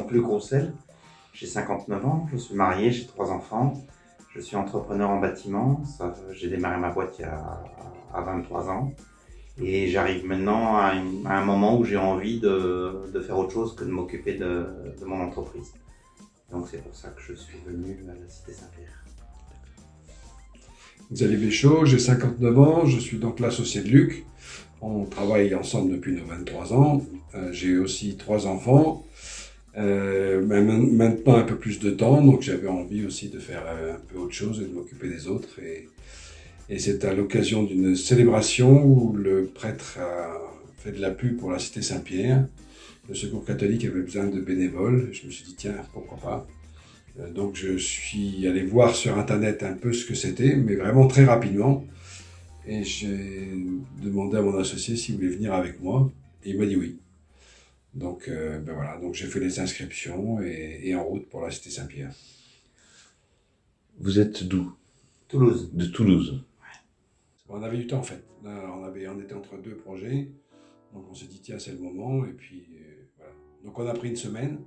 donc Luc Roussel, j'ai 59 ans, je suis marié, j'ai 3 enfants, je suis entrepreneur en bâtiment, j'ai démarré ma boîte il y a 23 ans et j'arrive maintenant à un moment où j'ai envie de faire autre chose que de m'occuper de mon entreprise. Donc c'est pour ça que je suis venu à la Cité Saint-Pierre. Xavier Béchaud, j'ai 59 ans, je suis donc l'associé de Luc. On travaille ensemble depuis nos 23 ans. J'ai aussi 3 enfants. Maintenant un peu plus de temps, donc j'avais envie aussi de faire un peu autre chose et de m'occuper des autres. Et c'est à l'occasion d'une célébration où le prêtre a fait de la pub pour la Cité Saint-Pierre. Le Secours catholique avait besoin de bénévoles. Je me suis dit, tiens, pourquoi pas. Donc je suis allé voir sur internet un peu ce que c'était, mais vraiment très rapidement. Et j'ai demandé à mon associé s'il voulait venir avec moi. Et il m'a dit oui. Donc voilà, donc j'ai fait les inscriptions et en route pour la Cité Saint-Pierre. Vous êtes d'où? Toulouse. De Toulouse. On avait du temps en fait. Là, on était entre 2 projets. Donc on s'est dit tiens c'est le moment. Et puis voilà. Donc on a pris une semaine.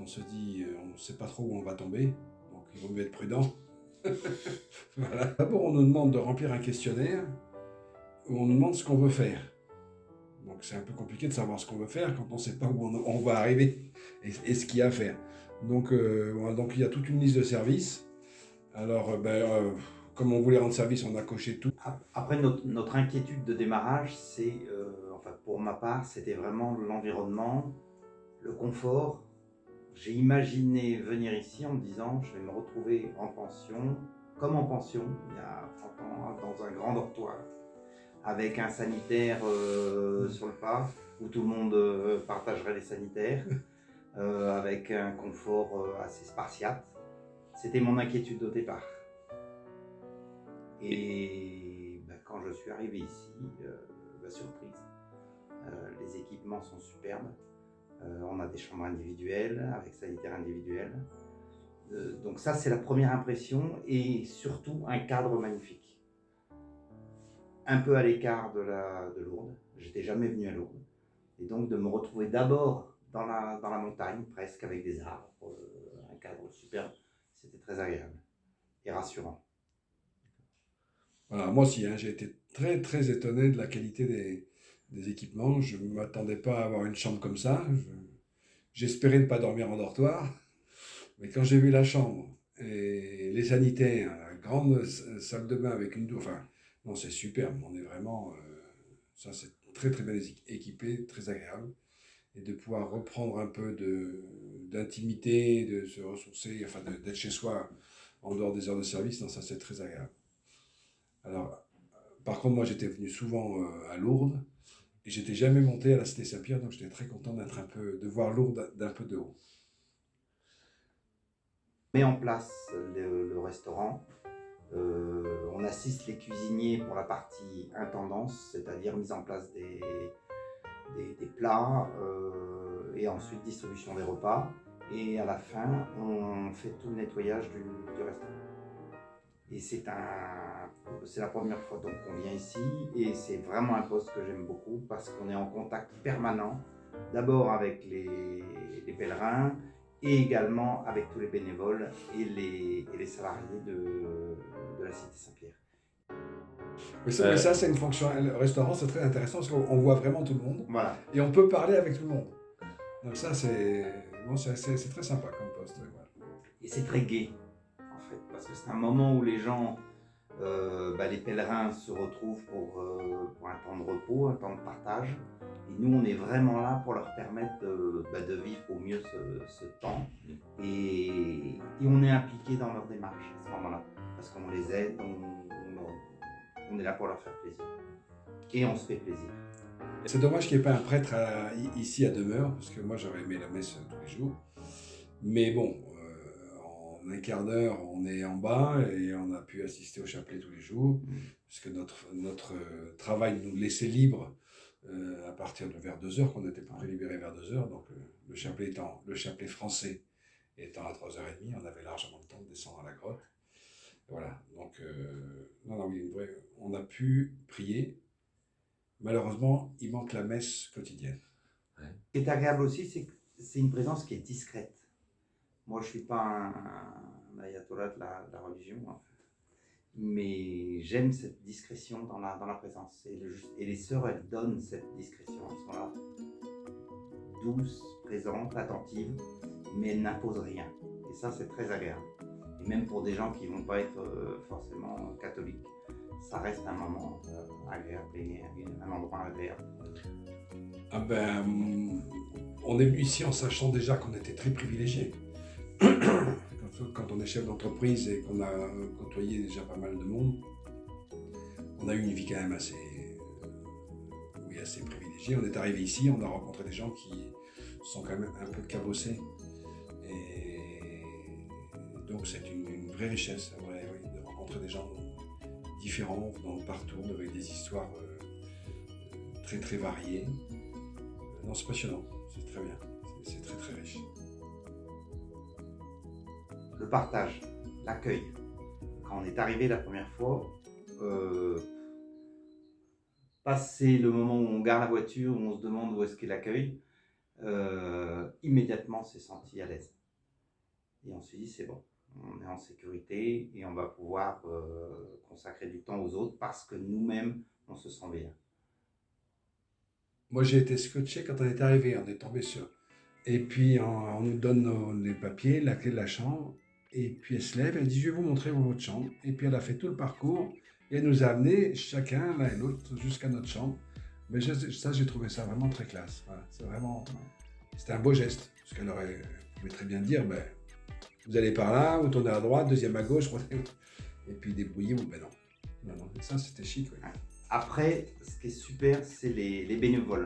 On se dit on ne sait pas trop où on va tomber. Donc il vaut mieux être prudent. Voilà. D'abord on nous demande de remplir un questionnaire où on nous demande ce qu'on veut faire. Donc c'est un peu compliqué de savoir ce qu'on veut faire quand on ne sait pas où on va arriver et ce qu'il y a à faire. Donc il y a toute une liste de services. Alors comme on voulait rendre service, on a coché tout. Après notre inquiétude de démarrage, c'est, enfin pour ma part, c'était vraiment l'environnement, le confort. J'ai imaginé venir ici en me disant je vais me retrouver en pension, comme en pension, il y a 30 ans, dans un grand dortoir, avec un sanitaire sur le pas, où tout le monde partagerait les sanitaires, avec un confort assez spartiate. C'était mon inquiétude au départ. Et quand je suis arrivé ici, surprise, les équipements sont superbes. On a des chambres individuelles, avec sanitaire individuel. Donc ça, c'est la première impression, et surtout un cadre magnifique. Un peu à l'écart de Lourdes, j'étais jamais venu à Lourdes. Et donc de me retrouver d'abord dans la montagne, presque avec des arbres, un cadre superbe, c'était très agréable et rassurant. Voilà, moi aussi, j'ai été très très étonné de la qualité des équipements. Je ne m'attendais pas à avoir une chambre comme ça. J'espérais ne pas dormir en dortoir. Mais quand j'ai vu la chambre et les sanitaires, la grande salle de bain avec une douche, enfin, non, c'est superbe. On est vraiment, ça c'est très très bien équipé, très agréable. Et de pouvoir reprendre un peu d'intimité, de se ressourcer, enfin d'être chez soi en dehors des heures de service, non, ça c'est très agréable. Alors, par contre, moi j'étais venu souvent à Lourdes et j'étais jamais monté à la Cité Saint-Pierre, donc j'étais très content de voir Lourdes d'un peu de haut. On met en place le restaurant, on assiste les cuisiniers pour la partie intendance, c'est-à-dire mise en place des plats et ensuite distribution des repas. Et à la fin, on fait tout le nettoyage du restaurant. Et c'est la première fois donc qu'on vient ici, et c'est vraiment un poste que j'aime beaucoup parce qu'on est en contact permanent, d'abord avec les pèlerins et également avec tous les bénévoles et les salariés de la Cité Saint-Pierre. Mais ça, c'est une fonction. Le restaurant, c'est très intéressant parce qu'on voit vraiment tout le monde. Voilà. Et on peut parler avec tout le monde. Donc ça, c'est très sympa comme poste. Voilà. Et c'est très gai, en fait, parce que c'est un moment où les gens, les pèlerins se retrouvent pour un temps de repos, un temps de partage. Et nous, on est vraiment là pour leur permettre de vivre au mieux ce temps. Et on est impliqué dans leur démarche à ce moment-là, parce qu'on les aide, on est là pour leur faire plaisir. Et on se fait plaisir. C'est dommage qu'il n'y ait pas un prêtre ici à demeure, parce que moi j'aurais aimé la messe tous les jours. Mais bon, en un quart d'heure, on est en bas et on a pu assister au chapelet tous les jours, parce que notre travail nous laissait libre à partir de vers 2h, qu'on était pas libéré vers 2h. Donc le chapelet français étant à 3h30, on avait largement le temps de descendre à la grotte. Voilà, donc on a pu prier. Malheureusement, il manque la messe quotidienne. Ce qui est agréable aussi, c'est c'est une présence qui est discrète. Moi, je ne suis pas un ayatollah de la religion, hein, mais j'aime cette discrétion dans la présence. Et les sœurs, elles donnent cette discrétion. Elles sont là, douces, présentes, attentives, mais elles n'imposent rien. Et ça, c'est très agréable. Et même pour des gens qui ne vont pas être forcément catholiques, ça reste un moment agréable et un endroit agréable. Ah ben, on est venu ici en sachant déjà qu'on était très privilégiés. Quand on est chef d'entreprise et qu'on a côtoyé déjà pas mal de monde, on a eu une vie quand même assez privilégiée. On est arrivé ici, on a rencontré des gens qui sont quand même un peu cabossés. Et donc c'est une vraie richesse, oui, de rencontrer des gens différents, venant de partout, avec des histoires très très variées. Non, c'est passionnant, c'est très bien, c'est très très riche. Le partage, l'accueil. Quand on est arrivé la première fois, passer le moment où on gare la voiture, où on se demande où est-ce qu'est l'accueil, immédiatement on s'est senti à l'aise. Et on s'est dit c'est bon, on est en sécurité et on va pouvoir consacrer du temps aux autres parce que nous-mêmes on se sent bien. Moi j'ai été scotché quand on est arrivé, on est tombé sur. Et puis on nous donne les papiers, la clé de la chambre. Et puis elle se lève, elle dit je vais vous montrer votre chambre. Et puis elle a fait tout le parcours et elle nous a amenés chacun l'un et l'autre jusqu'à notre chambre. Mais ça j'ai trouvé ça vraiment très classe. Voilà, c'était un beau geste parce qu'elle pouvait très bien dire ben, vous allez par là, vous tournez à droite, deuxième à gauche, et puis débrouillez-vous. Ben non, ça c'était chic. Ouais. Après, ce qui est super, c'est les bénévoles.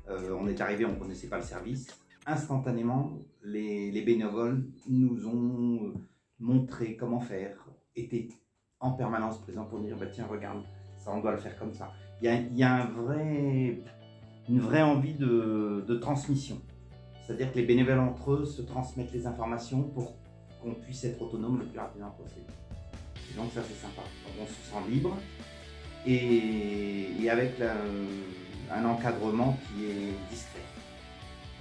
On est arrivé, on ne connaissait pas le service. Instantanément, les bénévoles nous ont montré comment faire, étaient en permanence présents pour dire bah, tiens, regarde, ça on doit le faire comme ça. Il y a une vraie envie de transmission. C'est-à-dire que les bénévoles entre eux se transmettent les informations pour qu'on puisse être autonome le plus rapidement possible. Et donc ça c'est sympa. Donc, on se sent libre et avec un encadrement qui est discret.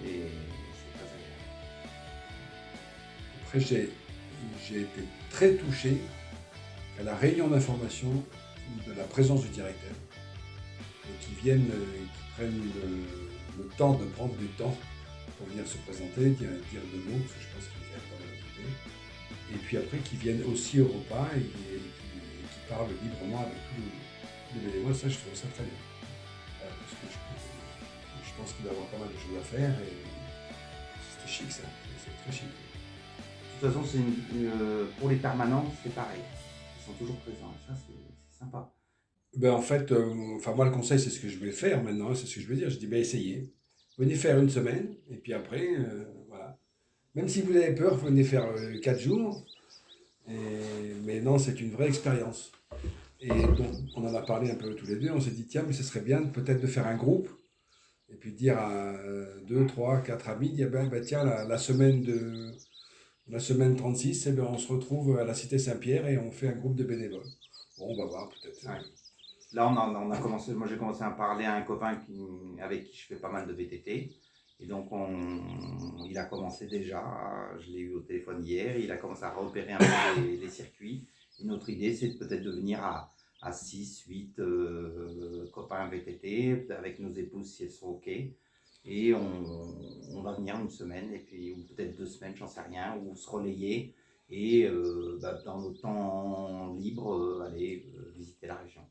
Et c'est très agréable. Après, j'ai été très touché à la réunion d'information de la présence du directeur, qui viennent, qui prennent le temps de prendre du temps pour venir se présenter, dire deux mots, parce que je pense qu'il vient pas mal occupé. Et puis après, qui viennent aussi au repas et qui parlent librement avec tous les bénévoles. Ça, je trouve ça très bien. Parce que je pense qu'il doit y avoir pas mal de choses à faire et c'était chic ça, c'est très chic. De toute façon, pour les permanents, c'est pareil. Ils sont toujours présents et ça, c'est sympa. Ben en fait, moi le conseil, c'est ce que je vais faire maintenant, c'est ce que je veux dire. Je dis, ben essayez. Venez faire une semaine et puis après, voilà. Même si vous avez peur, venez faire 4 jours. Mais non, c'est une vraie expérience. Et donc, on en a parlé un peu tous les deux. On s'est dit, tiens, mais ce serait bien peut-être de faire un groupe. Et puis dire à 2, 3, 4 amis, dire, ben tiens, la semaine 36, eh ben, on se retrouve à la Cité Saint-Pierre et on fait un groupe de bénévoles. Bon, on va voir peut-être. Ouais. Là, on a commencé, moi j'ai commencé à parler à un copain avec qui je fais pas mal de VTT. Et donc, il a commencé déjà, je l'ai eu au téléphone hier, il a commencé à repérer un peu les circuits. Et notre idée, c'est peut-être de venir à 6, 8 copains VTT, avec nos épouses si elles sont OK. Et on va venir une semaine, et puis, ou peut-être 2 semaines, j'en sais rien, ou se relayer. Et dans nos temps libres, aller visiter la région.